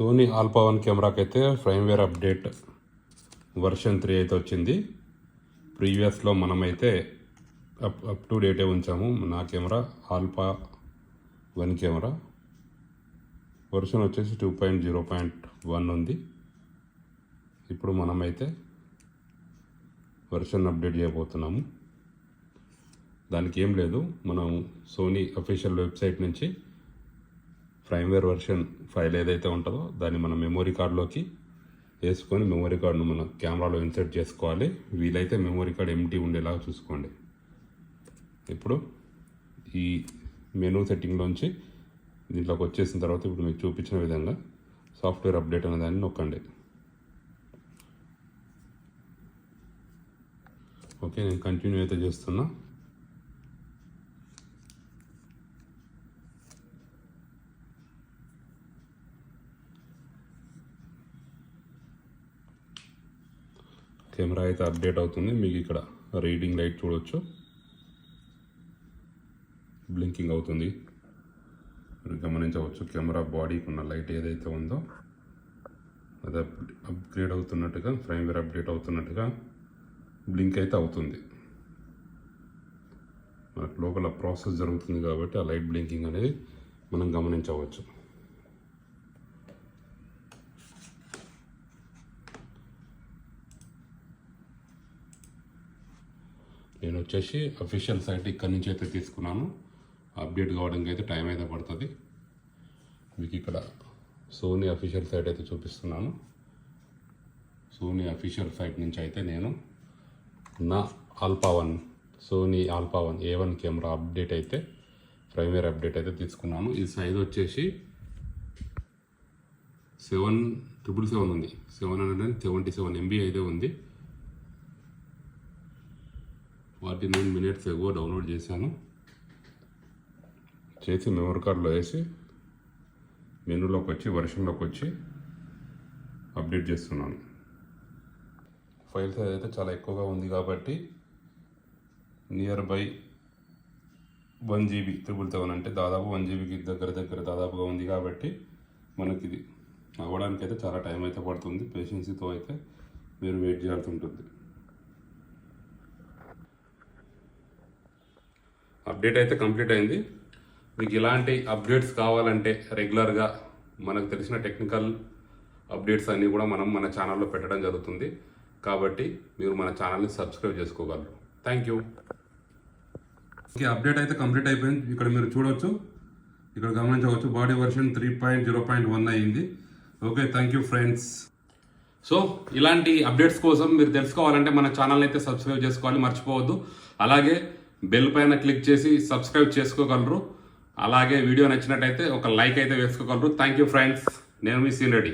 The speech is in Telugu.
సోనీ ఆల్ఫా 1 కెమెరాకి అయితే ఫ్రేమ్వేర్ అప్డేట్ వర్షన్ 3 అయితే వచ్చింది. ప్రీవియస్లో మనమైతే అప్ టు డేటే ఉంచాము. నా కెమెరా ఆల్ఫా 1 కెమెరా వర్షన్ వచ్చేసి 2.0.1 ఉంది. ఇప్పుడు మనమైతే వర్షన్ అప్డేట్ చేయబోతున్నాము. దానికి ఏం లేదు, మనం సోనీ అఫీషియల్ వెబ్సైట్ నుంచి ఫ్రేమ్వేర్ వర్షన్ ఫైల్ ఏదైతే ఉంటుందో దాన్ని మన మెమొరీ కార్డులోకి వేసుకొని మెమొరీ కార్డును మన కెమెరాలో ఇన్సర్ట్ చేసుకోవాలి. వీలైతే మెమొరీ కార్డ్ ఎంటీ ఉండేలాగా చూసుకోండి. ఇప్పుడు ఈ మెనూ సెట్టింగ్లోంచి దీంట్లోకి వచ్చేసిన తర్వాత ఇప్పుడు మీకు చూపించిన విధంగా సాఫ్ట్వేర్ అప్డేట్ అనే దాన్ని నొక్కండి. ఓకే, నేను కంటిన్యూ అయితే చేస్తున్నా. కెమెరా అయితే అప్డేట్ అవుతుంది. మీకు ఇక్కడ రీడింగ్ లైట్ చూడవచ్చు, బ్లింకింగ్ అవుతుంది, మీరు గమనించవచ్చు. కెమెరా బాడీకి ఉన్న లైట్ ఏదైతే ఉందో అది అప్గ్రేడ్ అవుతున్నట్టుగా, ఫ్రేమ్వేర్ అప్డేట్ అవుతున్నట్టుగా బ్లింక్ అయితే అవుతుంది. మనకు లోపల ప్రాసెస్ జరుగుతుంది కాబట్టి ఆ లైట్ బ్లింకింగ్ అనేది మనం గమనించవచ్చు. నేను వచ్చేసి అఫీషియల్ సైట్ ఇక్కడి నుంచి అయితే తీసుకున్నాను. అప్డేట్ కావడానికి అయితే టైం అయితే పడుతుంది. మీకు ఇక్కడ సోనీ అఫీషియల్ సైట్ అయితే చూపిస్తున్నాను. సోనీ అఫీషియల్ సైట్ నుంచి అయితే నేను నా alpha 1 Sony alpha 1 A1 camera update అయితే ఫ్రేమ్వేర్ అప్డేట్ అయితే తీసుకున్నాను. ఈ సైజ్ వచ్చేసి 777 ఉంది, 777 MB అయితే ఉంది. 49 minutes ఎగో డౌన్లోడ్ చేశాను. చేసి మెమరీ కార్డులో వేసి మెనూలోకి వచ్చి వర్షన్లోకి వచ్చి అప్డేట్ చేస్తున్నాను. ఫైల్ సైజ్ అయితే చాలా ఎక్కువగా ఉంది కాబట్టి నియర్ బై 1 GB 777 అంటే దాదాపు 1 GBకి దగ్గర దాదాపుగా ఉంది కాబట్టి మనకి ఇది అవ్వడానికి అయితే చాలా టైం అయితే పడుతుంది. పేషెన్సీతో అయితే మీరు వెయిట్ చేయాల్సి ఉంటుంది. అప్డేట్ అయితే కంప్లీట్ అయింది. మీకు ఇలాంటి అప్డేట్స్ కావాలంటే రెగ్యులర్గా మనకు తెలిసిన టెక్నికల్ అప్డేట్స్ అన్నీ కూడా మనం మన ఛానల్లో పెట్టడం జరుగుతుంది. కాబట్టి మీరు మన ఛానల్ని సబ్స్క్రైబ్ చేసుకోగలరు. Thank you. ఓకే, అప్డేట్ అయితే కంప్లీట్ అయిపోయింది. ఇక్కడ మీరు చూడవచ్చు, ఇక్కడ గమనించవచ్చు, బాడీ వర్షన్ 3.0.1 అయింది. Okay, thank you friends. So ఇలాంటి అప్డేట్స్ కోసం మీరు తెలుసుకోవాలంటే మన ఛానల్ని అయితే సబ్స్క్రైబ్ చేసుకోవాలి, మర్చిపోవద్దు. అలాగే బెల్ పైన క్లిక్ చేసి సబ్స్క్రైబ్ చేసుకోగలరు. అలాగే వీడియో నచ్చినట్టయితే ఒక లైక్ అయితే వేసుకోగలరు. Thank you friends. నేను మీ సీన్ రెడ్డి.